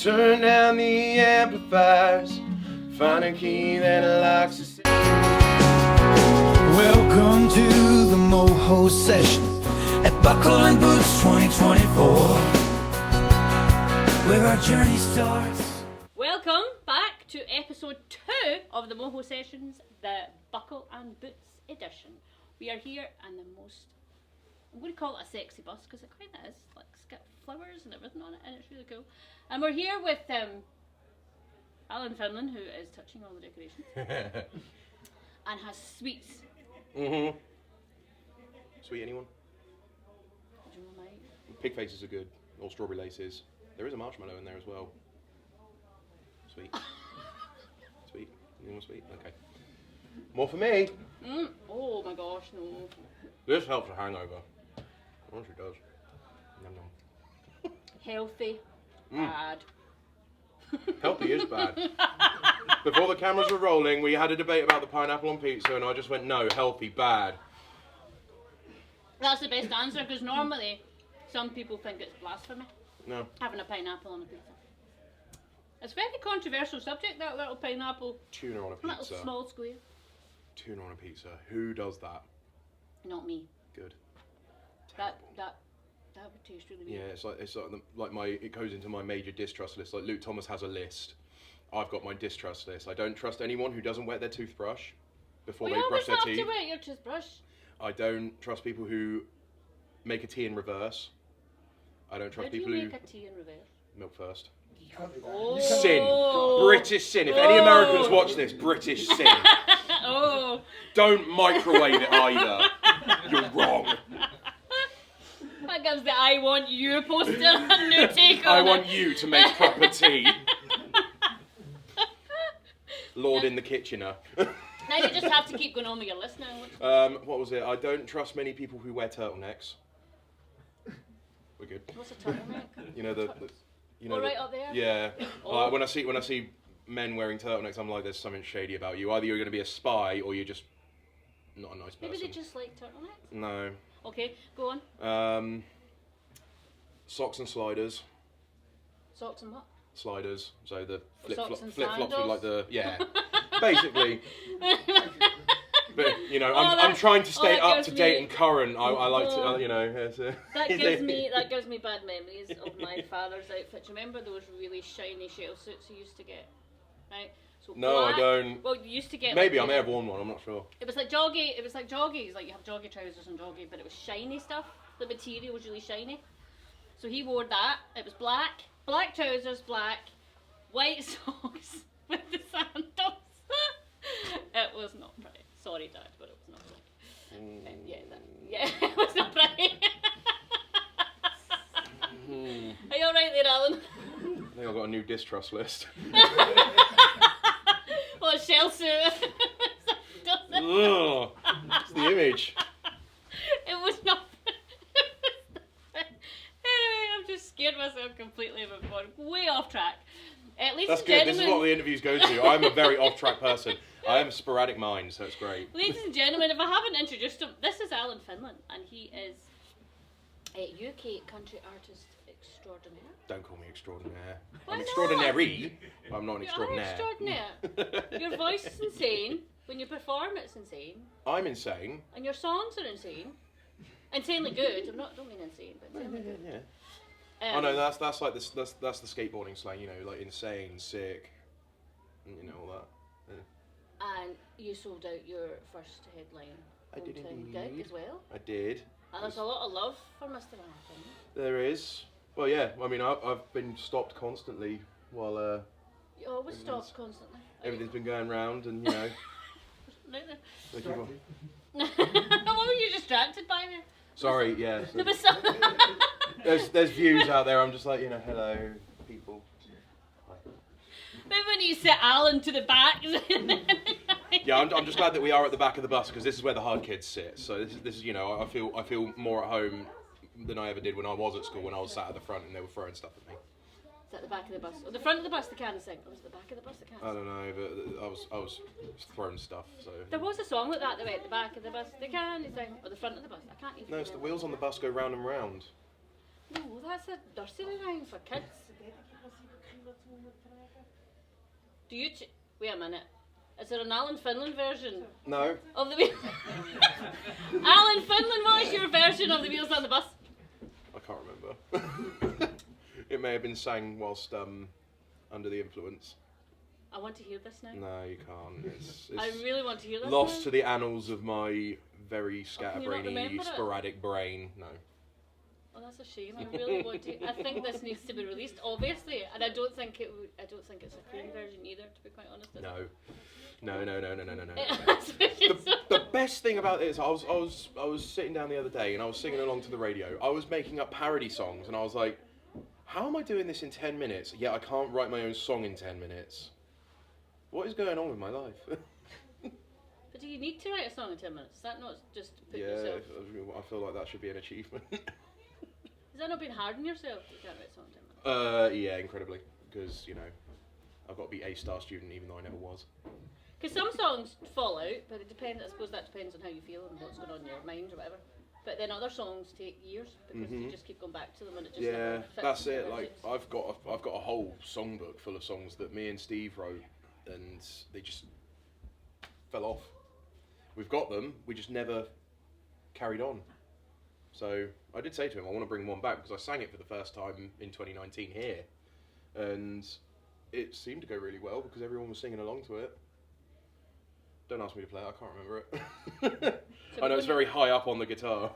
Turn down the amplifiers, find a key that unlocks the sound. Welcome to the Moho session at Buckle and Boots 2024, where our journey starts. Welcome back to episode 2 of the Moho Sessions, the Buckle and Boots edition. We are here in the most, I'm going to call it a sexy bus because it kind of is. Like, it's got flowers and everything on it and it's really cool. And we're here with Alan Finlan, who is touching all the decorations and has sweets. Mm-hmm. Sweet, anyone? Do you know, mate? Pig faces are good, or strawberry laces. There is a marshmallow in there as well. Sweet. Sweet. You want sweet? Okay. More for me. Oh my gosh, no. This helps a hangover. It honestly does. Nom nom. Healthy, bad. Healthy is bad. Before the cameras were rolling, we had a debate about the pineapple on pizza, and I just went, no, healthy, bad. That's the best answer because normally some people think it's blasphemy. No. Having a pineapple on a pizza. It's a very controversial subject, that little pineapple. Tuna on a pizza. Little small square. Tuna on a pizza. Who does that? Not me. Good. That would taste really Yeah, weird. it's like my, it goes into my major distrust list. Like Luke Thomas has a list. I've got my distrust list. I don't trust anyone who doesn't wet their toothbrush before they brush their You always teeth. have to wet your toothbrush. I don't trust people who make a tea in reverse. I don't trust How do people you who make a tea in reverse? milk first. Oh. Sin. British sin. If any Americans watch this, British sin. Oh. Don't microwave it either. You're wrong. That gives the I want you poster a new take on I it. want you to make proper tea. Lord in the kitchener. Now you just have to keep going on with your list now. What was it? I don't trust many people who wear turtlenecks. We're good. What's a turtleneck? You know the you know Oh, the- right up there? Yeah. Oh. When I see men wearing turtlenecks, I'm like, there's something shady about you. Either you're going to be a spy or you're just not a nice person. Maybe they just like turtlenecks? No. Okay, go on. Socks and sliders. Socks and what? Sliders. So the Socks and flip flops with sandals? like the basically. But you know, Oh, I'm trying to stay that up gives to date me- and current. I like to, Oh. you know. It's, That gives me bad memories of my father's outfit. Do you remember those really shiny shell suits he used to get? Right? So No, I black- don't. Well, you used to get Maybe like, I may have worn one. I'm not sure. It was like joggies, like you have joggy trousers and joggy, but it was shiny stuff. The material was really shiny. So he wore that. It was black trousers, black, white socks with the sandals. It was not pretty. Sorry, Dad, but it was not pretty. It was not pretty. Are you alright there, Alan? I think I've got a new distrust list. What, a shell suit? Ugh, it's the image. It was not. Anyway, I'm just scared myself completely of it going way off track. Ladies That's and good. gentlemen, This is what the interviews go to. I'm a very off-track person. I have a sporadic mind, so it's great. ladies and gentlemen, if I haven't introduced him, this is Alan Finlan, and he is a UK country artist extraordinaire. Don't call me extraordinaire. Why I'm not? extraordinary, but I'm not an You are extraordinaire. extraordinaire. Your voice is insane. When you perform, it's insane. I'm insane. And your songs are insane. Insanely good. Don't mean insane, but insanely good. Yeah. Um, Oh no, that's like this. That's the skateboarding slang. You know, like insane, sick, and you know all that. Yeah. And you sold out your first headline I did hometown indeed. gig as well. I did. And there's a lot of love for Mr. Manhattan. There is. Well, yeah. I mean, I've been stopped constantly while You always Everything's- stop constantly. everything's been going round, and you know. What people- were you distracted by me? Sorry, yeah. There was some... There's views out there. I'm just like, you know, hello, people. Maybe when you sit Alan to the back. Yeah, I'm just glad that we are at the back of the bus because this is where the hard kids sit. So this is you know I feel more at home than I ever did when I was at school when I was sat at the front and they were throwing stuff at me. It's at the back of the bus. Or the front of the bus they can't sing. Or was it the back of the bus they can't I sing? don't know, but I was throwing stuff. So There was a song like that they went at the back of the bus they can't sing. Or the front of the bus. I can't even no, it's the remember. wheels on the bus go round and round. No, that's a nursery rhyme for kids. Do you... Wait a minute. Is there an Alan Finlan version No. of the Wheels? Alan Finlan, what is your version of the Wheels on the Bus? I can't remember. It may have been sang whilst under the influence. I want to hear this now. No, you can't. It's I really want to hear this lost now. to the annals of my very you not scatterbrainy, remember it? sporadic brain. No. Oh, that's a shame. I really want to. I think this needs to be released, obviously, and I don't think it. I don't think it's a Queen version either. To be quite honest. No. The The best thing about it is I was sitting down the other day and I was singing along to the radio. I was making up parody songs and I was like, how am I doing this in 10 minutes? Yet I can't write my own song in 10 minutes. What is going on with my life? But do you need to write a song in 10 minutes? Is that not just to put Yeah, yourself? I feel like that should be an achievement. Has that not been hard on yourself that you can't write a song in 10 minutes? Yeah, incredibly. Because, you know, I've got to be A-star student even though I never was. Because some songs fall out, but it depends. I suppose that depends on how you feel and what's going on in your mind or whatever. But then other songs take years because you just keep going back to them and it just Yeah, never fits that's it. the Like lyrics. I've got a whole songbook full of songs that me and Steve wrote, and they just fell off. We've got them, we just never carried on. So I did say to him, I want to bring one back because I sang it for the first time in 2019 here, and it seemed to go really well because everyone was singing along to it. Don't ask me to play it, I can't remember it. So I know we're it's gonna- very high up on the guitar.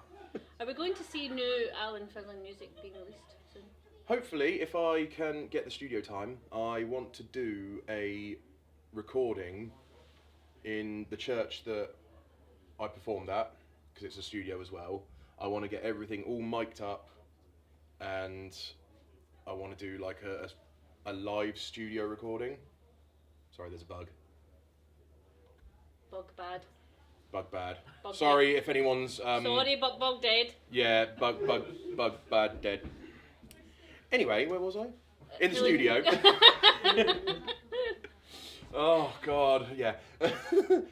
Are we going to see new Alan Finlan music being released soon? Hopefully, if I can get the studio time, I want to do a recording in the church that I performed at, because it's a studio as well. I want to get everything all mic'd up, and I want to do like a live studio recording. Sorry, there's a bug. Bug bad. Bug bad. Bug Sorry if anyone's... Sorry, but bug dead. Yeah, bug bad, dead. Anyway, where was I? In the Really- studio. Oh, God, yeah.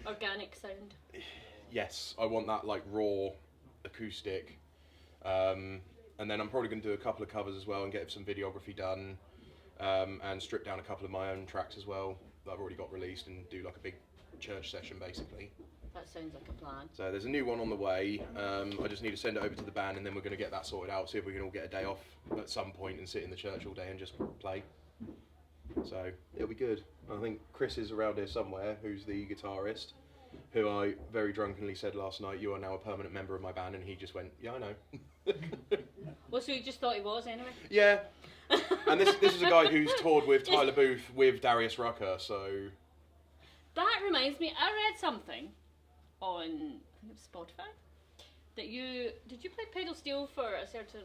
Organic sound. Yes, I want that, like, raw acoustic. And then I'm probably going to do a couple of covers as well and get some videography done. And strip down a couple of my own tracks as well that I've already got released and do, like, a big church session, basically. That sounds like a plan. So there's a new one on the way. I just need to send it over to the band and then we're going to get that sorted out, see if we can all get a day off at some point and sit in the church all day and just play. So it'll be good. I think Chris is around here somewhere, who's the guitarist, who I very drunkenly said last night, you are now a permanent member of my band, and he just went, yeah, I know. Well, so you just thought he was anyway? Yeah. And this is a guy who's toured with Tyler Booth with Darius Rucker, so... That reminds me, I read something on, I think it was Spotify, that did you play pedal steel for a certain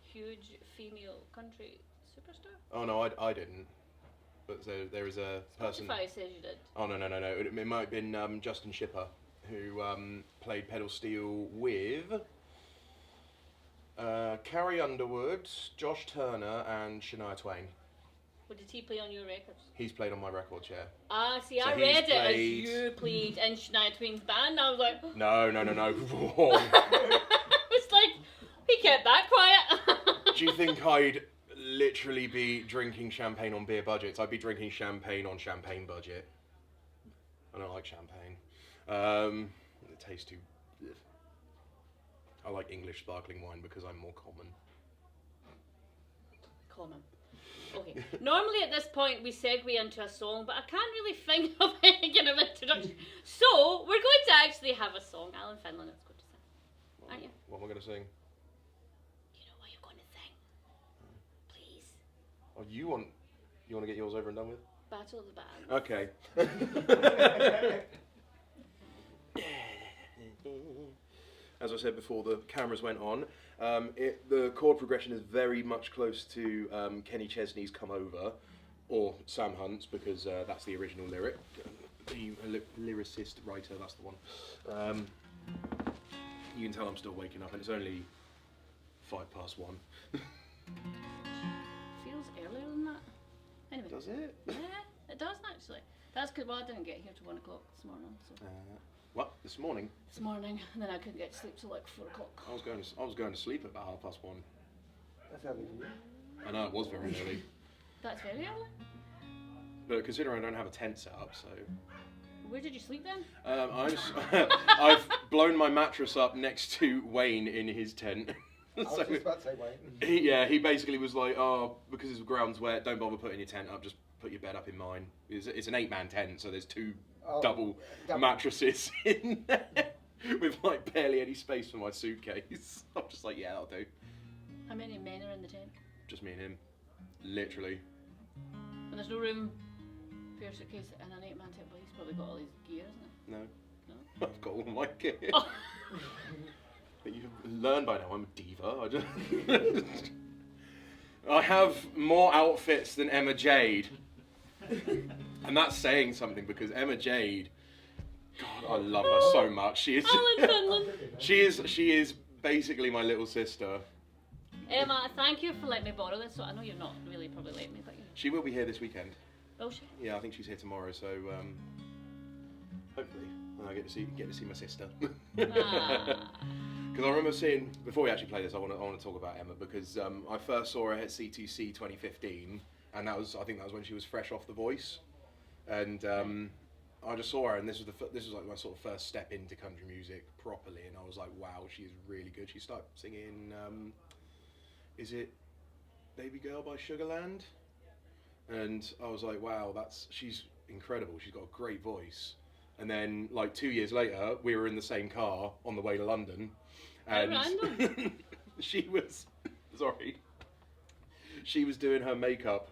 huge female country superstar? Oh no, I didn't. But there is a person... Spotify says you did. Oh no. It might have been Justin Shipper, who played pedal steel with Carrie Underwood, Josh Turner, and Shania Twain. Or did he play on your records? He's played on my record, yeah. Ah, see, So I he's read it as played- you played in Shania Twain's band, and I was like... No. It's like, he kept that quiet. Do you think I'd literally be drinking champagne on beer budgets? I'd be drinking champagne on champagne budget. I don't like champagne. It tastes too... ugh. I like English sparkling wine because I'm more common. Common. Okay. Normally at this point we segue into a song, but I can't really think of any kind of introduction. So we're going to actually have a song. Alan Finlan is going to sing. Aren't you? What am I going to sing? You know what you're going to sing. Please. Oh, you want to get yours over and done with? Battle of the Bands. Okay. As I said before, the cameras went on. The chord progression is very much close to Kenny Chesney's "Come Over," or Sam Hunt's, because that's the original lyric. The lyricist, writer, that's the one. You can tell I'm still waking up, and it's only 1:05. Feels earlier than that. Anyway. Does it? Yeah, it does actually. That's because I didn't get here till 1 o'clock this morning. So What? This morning? this morning, and then I couldn't get to sleep till like 4 o'clock. I was going to sleep at about 1:30. That's early. I know it was very early. That's very early. But considering I don't have a tent set up, so... Where did you sleep then? I've blown my mattress up next to Wayne in his tent. I was just about to say Wayne. He basically was like, oh, because the ground's wet, don't bother putting your tent up, just put your bed up in mine. It's an 8-man tent, so there's two double mattresses in there with like barely any space for my suitcase. I'm just like, yeah, that'll do. How many men are in the tent? Just me and him, literally. And there's no room for your suitcase in an 8-man tent, but he's probably got all his gear, isn't it? No, I've got all my gear. Oh. But you've learned by now I'm a diva. I have more outfits than Emma Jade. And that's saying something because Emma Jade, God, I love her so much. She is Finlan. She is basically my little sister. Emma, thank you for letting me borrow this. So I know you're not really probably letting me, but you... She will be here this weekend. Will she? Yeah, I think she's here tomorrow, so hopefully I get to see my sister. Because I remember seeing, before we actually play this, I want to talk about Emma because I first saw her at C2C 2015, and I think that was when she was fresh off The Voice, and I just saw her, and this was like my sort of first step into country music properly, and I was like, wow, she's really good. She started singing, is it Baby Girl by Sugarland? And I was like, wow, she's incredible. She's got a great voice. And then, like 2 years later, we were in the same car on the way to London, and she was doing her makeup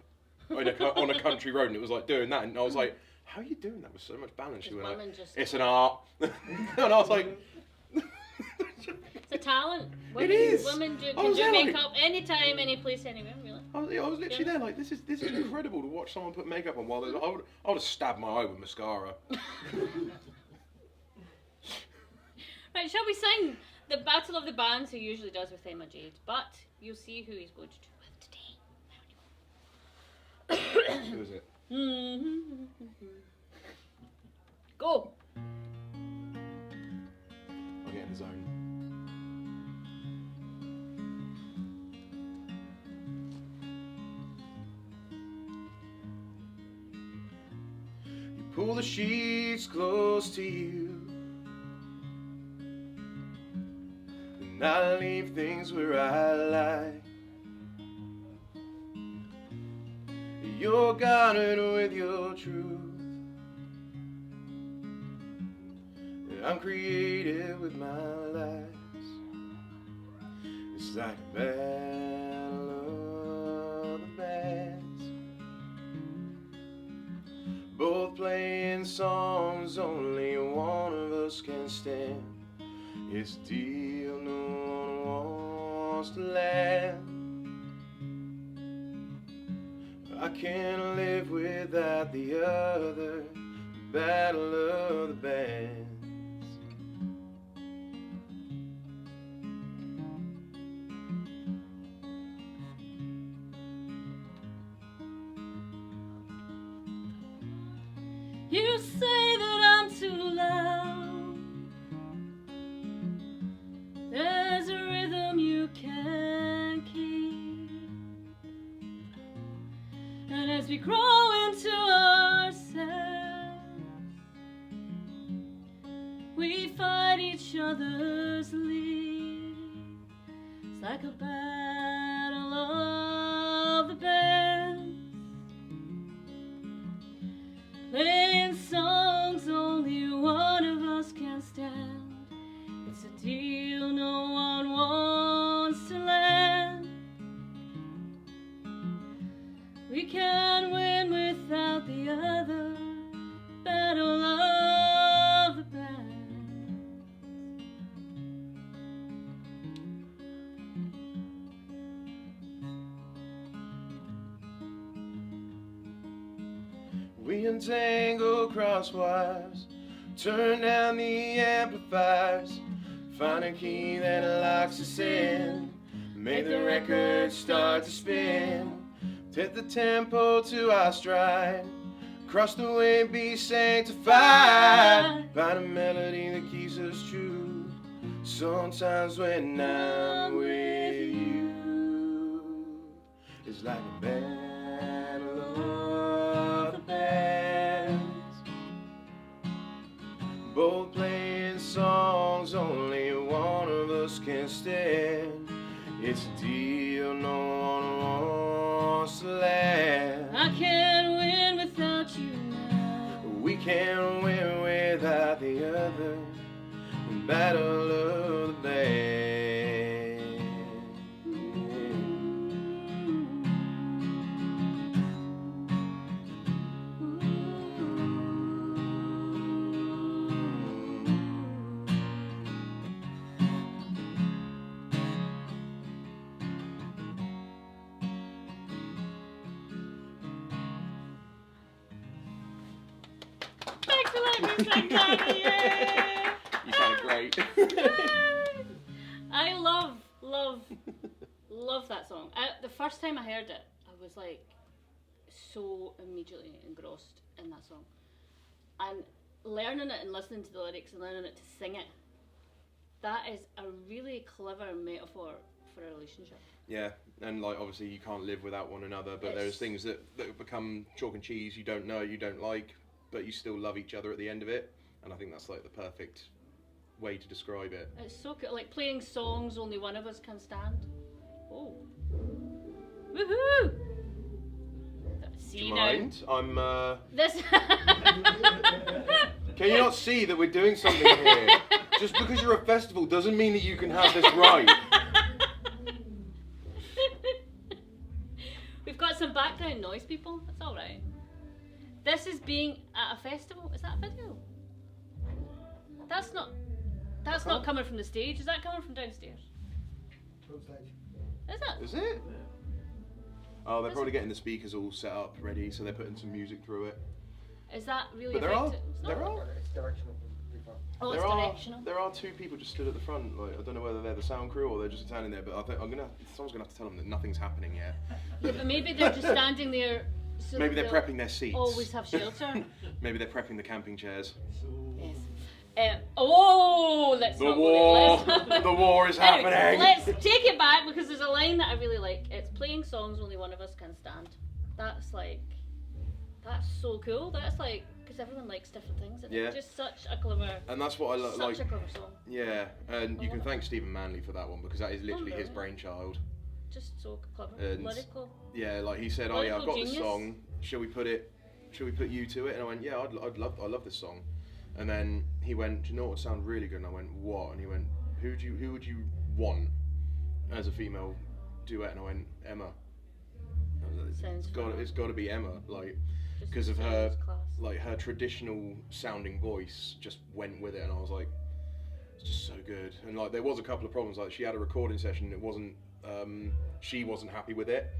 on a country road, and it was like doing that, and I was like, how are you doing that with so much balance? She went like, it's an art, and I was like, it's a talent. It is. Women can do makeup anytime, any place, anywhere, really. I was literally there like, this is incredible to watch someone put makeup on while I would have stabbed my eye with mascara. Right, shall we sing the Battle of the Bands, who usually does with Emma Jade, but you'll see who he's going to do with today. Who is it? Go. I'll get in the zone. You pull the sheets close to you, and I leave things where I like. You're guarded with your truth. I'm creative with my lies. It's like a battle of the bands, both playing songs only one of us can stand. It's a deal no one wants to land. I can't live without the other. Battle of the bands. You say that I'm too loud. There's a rhythm you can't keep. And as we grow into ourselves, we fight each other's lead. It's like a battle of the bands, playing songs only one of us can stand. It's a deal no one wants to land. We can't win without the other. Battle of the bands. We untangle crosswires, turn down the amplifiers, find a key that locks us in, make the record start to spin. Take the tempo to our stride, cross the way, be sanctified. Find a melody that keeps us true. Sometimes when I'm with you, it's like a battle of the bands. can't stand. It's a deal no one wants to land. I can't win without you now. We can't win without the other. Battle of the band. Thanks for letting me sing, Carly. Yay! You sounded great. I love that song. The first time I heard it, I was like so immediately engrossed in that song. And learning it and listening to the lyrics and learning it to sing it, that is a really clever metaphor for a relationship. Yeah, and like obviously you can't live without one another, but Yes. there's things that become chalk and cheese, you don't know, you don't like, but you still love each other at the end of it. And I think that's like the perfect way to describe it. It's so cool. Like playing songs only one of us can stand. Oh. Woohoo! See Do you now. mind? I'm This. Can you not see that we're doing something here? Just because you're a festival doesn't mean that you can have this right. We've got some background noise, people. That's all right. This is being at a festival. Is that a video? That's not. That's not coming from the stage. Is that coming from downstairs? Front stage. Is it? Is it? Oh, they're probably getting the speakers all set up, ready, so they're putting some music through it. Is that really But there are, effective? It's not? there are, It's directional from the front. Oh, it's there are, directional. there are two people just stood at the front. Like I don't know whether they're the sound crew or they're just standing there, but I think someone's gonna have to tell them that nothing's happening yet. Yeah, but maybe they're just standing there. So Maybe they're they'll prepping their seats. Always have shelter. Maybe they're prepping the camping chairs. Yes. Let's The not war, go there. the war is Anyway, happening. let's take it back because there's a line that I really like. It's playing songs only one of us can stand. That's so cool. That's like, because everyone likes different things. And Yeah. It's just such a clever, And that's what I such like. a clever song. Yeah, and you can love thank Stephen Manley for that one because that is literally his brilliant. brainchild. Just so clever. And- Lyrical. Yeah, like he said, oh yeah, I've got Lyrical this genius. song. Shall we put you to it? And I went, yeah, I love this song. And then he went, do you know what would sound really good? And I went, what? And he went, who would you want as a female duet? And I went, Emma. I was like, Sounds it's got to be Emma, like Just because of her, sounds class. like her traditional sounding voice just went with it, and I was like, it's just so good. And like there was a couple of problems, like she had a recording session, and it wasn't, she wasn't happy with it,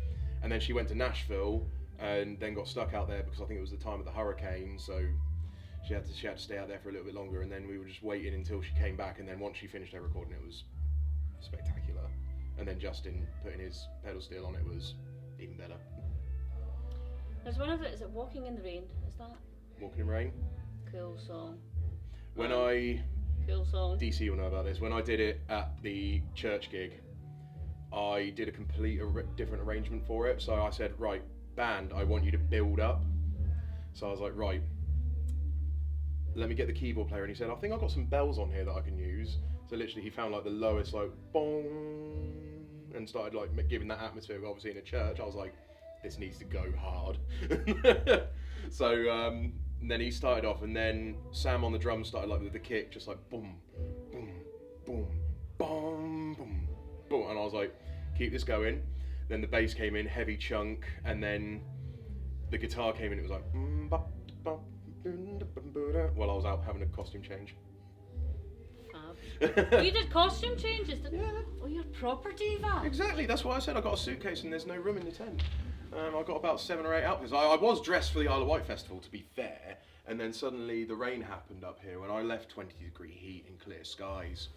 and then she went to Nashville and then got stuck out there because I think it was the time of the hurricane, so she had to stay out there for a little bit longer, and then we were just waiting until she came back, and then once she finished her recording, it was spectacular. And then Justin putting his pedal steel on it was even better. There's one of it. Is it Walking in the Rain? Is that Walking in Rain. cool song? When Cool song. DC will know about this. When I did it at the church gig, I did a complete different arrangement for it. So I said, right, band, I want you to build up. So I was like, right, let me get the keyboard player. And he said, I think I've got some bells on here that I can use. So literally he found like the lowest, like, bong, and started like giving that atmosphere, obviously in a church. I was like, this needs to go hard. So then he started off, and then Sam on the drums started like with the kick, just like boom, boom, boom, boom, boom, boom, and I was like, keep this going. Then the bass came in, heavy chunk, and then the guitar came in. It was like while I was out having a costume change. You did costume changes, didn't you? Yeah. Oh, you're proper diva. Exactly, that's why I said I got a suitcase and there's no room in the tent. I got about 7 or 8 outfits. I was dressed for the Isle of Wight festival, to be fair, and then suddenly the rain happened up here when I left 20-degree heat and clear skies.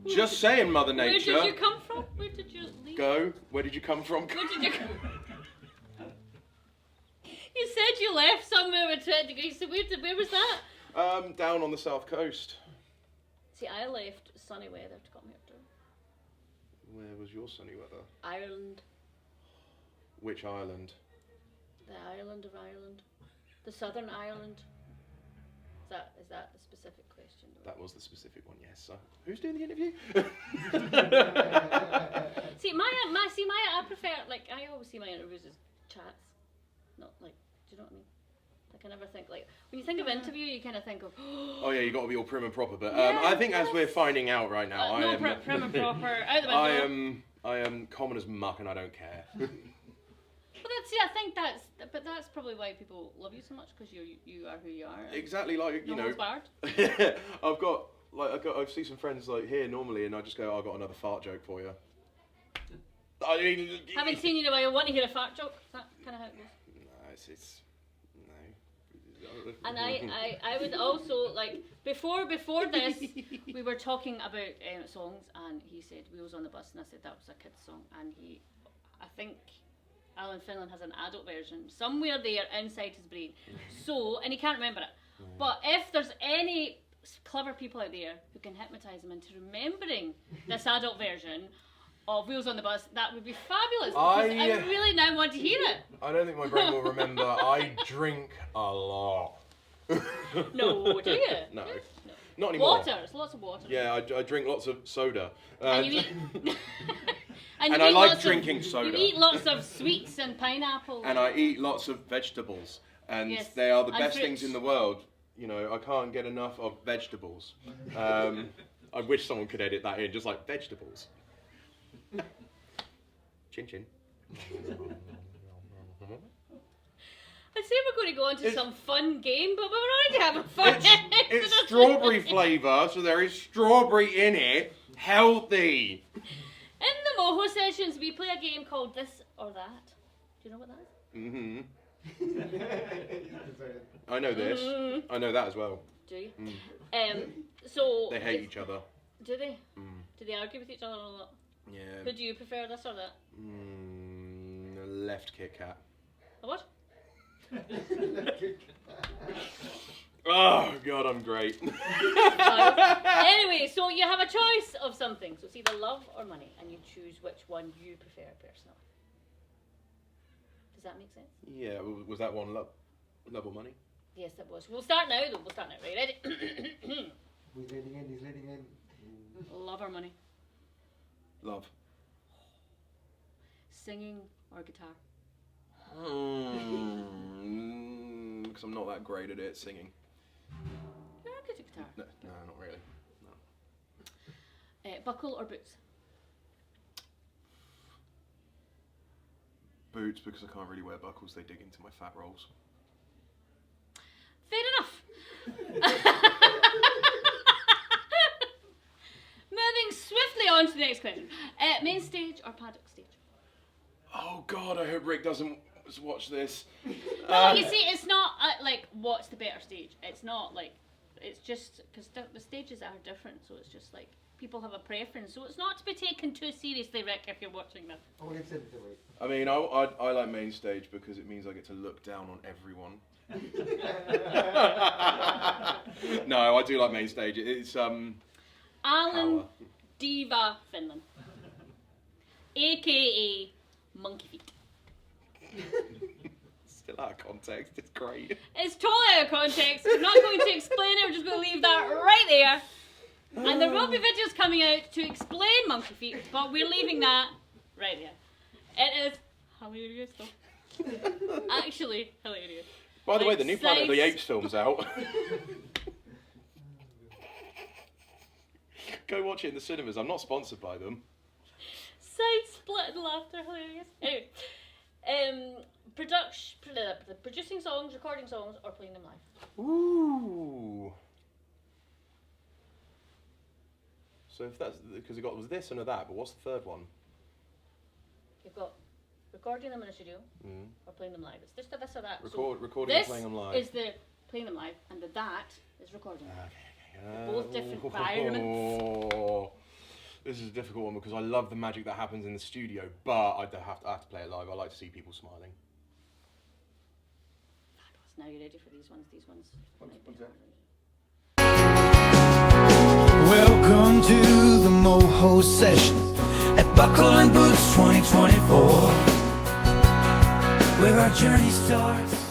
Just saying, Mother Nature. Where did you come from? Where did you leave? Go. Where did you come from? Where did you come? You said you left somewhere with 20 degrees. So where was that? Down on the south coast. See, I left sunny weather to come here to Where was your sunny weather? Ireland. Which island? The island of Ireland. The southern Ireland. Is that the specific question? That was the specific one, yes. So, who's doing the interview? See, I prefer, like, I always see my interviews as chats, not like, do you know what I mean? Like, I never think, like, when you think of interview, you kind of think of, Oh yeah, you got to be all prim and proper. But Yeah, I think as we're finding out right now, I no am prim and proper, out the window. I am common as muck, and I don't care. But I think that's probably why people love you so much, because you are who you are. Exactly, like you No know. holds barred. I see some friends like here normally, and I just go, "I got another fart joke for you." I mean, Haven't seen you in a while. I want to hear a fart joke. Is that kind of how it goes? No, it's no. And I would also, like, before this, we were talking about songs, and he said Wheels on the Bus, and I said that was a kid's song, and I think Alan Finlan has an adult version somewhere there inside his brain. So, and he can't remember it. But if there's any clever people out there who can hypnotise him into remembering this adult version of Wheels on the Bus, that would be fabulous, because I really now want to hear it. I don't think my brain will remember. I drink a lot. No, do you? No. No. Not anymore. Water, it's lots of water. Yeah, I drink lots of soda. And you eat... And you I eat like lots drinking soda. You eat lots of sweets and pineapple. And I eat lots of vegetables. And Yes, they are the and best fruits. things in the world. You know, I can't get enough of vegetables. I wish someone could edit that in, just like vegetables. Chin chin. I say we're going to go on to some fun game, but we're already having fun. It's strawberry flavour, so there is strawberry in it. Healthy. In the Moho sessions, we play a game called This or That. Do you know what that is? Mm-hmm. I know this. I know that as well. Do you? So They hate each other. Do they? Mm. Do they argue with each other a lot? Yeah. Who do you prefer, this or that? Left Kit Kat. A what? Oh God, I'm great. Anyway, so you have a choice of something. So it's either love or money, and you choose which one you prefer personally. Does that make sense? Yeah, was that one love or money? Yes, it was. We'll start now, though. We'll start now. Right, ready? Who's leading in? He's leading in. Love or money? Love. Singing or guitar? Because I'm not that great at it, singing. You're good at guitar. No, not really. No. Buckle or boots? Boots, because I can't really wear buckles, they dig into my fat rolls. Fair enough. Moving swiftly on to the next question. Main stage or paddock stage? Oh God, I hope Rick doesn't watch this. No, you see, it's not like what's the better stage. It's not like, it's just because the stages are different. So it's just like people have a preference. So it's not to be taken too seriously, Rick, if you're watching this. Only said it away. I mean, I like main stage because it means I get to look down on everyone. No, I do like main stage. It's Alan power. Diva Finlan, aka Monkey Feet. Still out of context. It's great. It's totally out of context. I'm not going to explain it. We're just going to leave that right there. And there will be videos coming out to explain Monkey Feet, but we're leaving that right there. It is hilarious though. Actually hilarious. By the way, the new Like Planet of the size- Apes film's out. Go watch it in the cinemas. I'm not sponsored by them. Side split and laughter, hilarious. Anyway, producing songs, recording songs, or playing them live. Ooh. So if that's because it was this and a that, but what's the third one? You've got recording them in a studio or playing them live. It's just this or that. Recording and playing them live. This is the playing them live, and the that is recording them. Both different environments. This is a difficult one because I love the magic that happens in the studio, but I have to play it live. I like to see people smiling. Fabulous. Now you're ready for these ones. These ones. might be what's that? harder. Welcome to the Moho session at Buckle and Boots 2024, where our journey starts.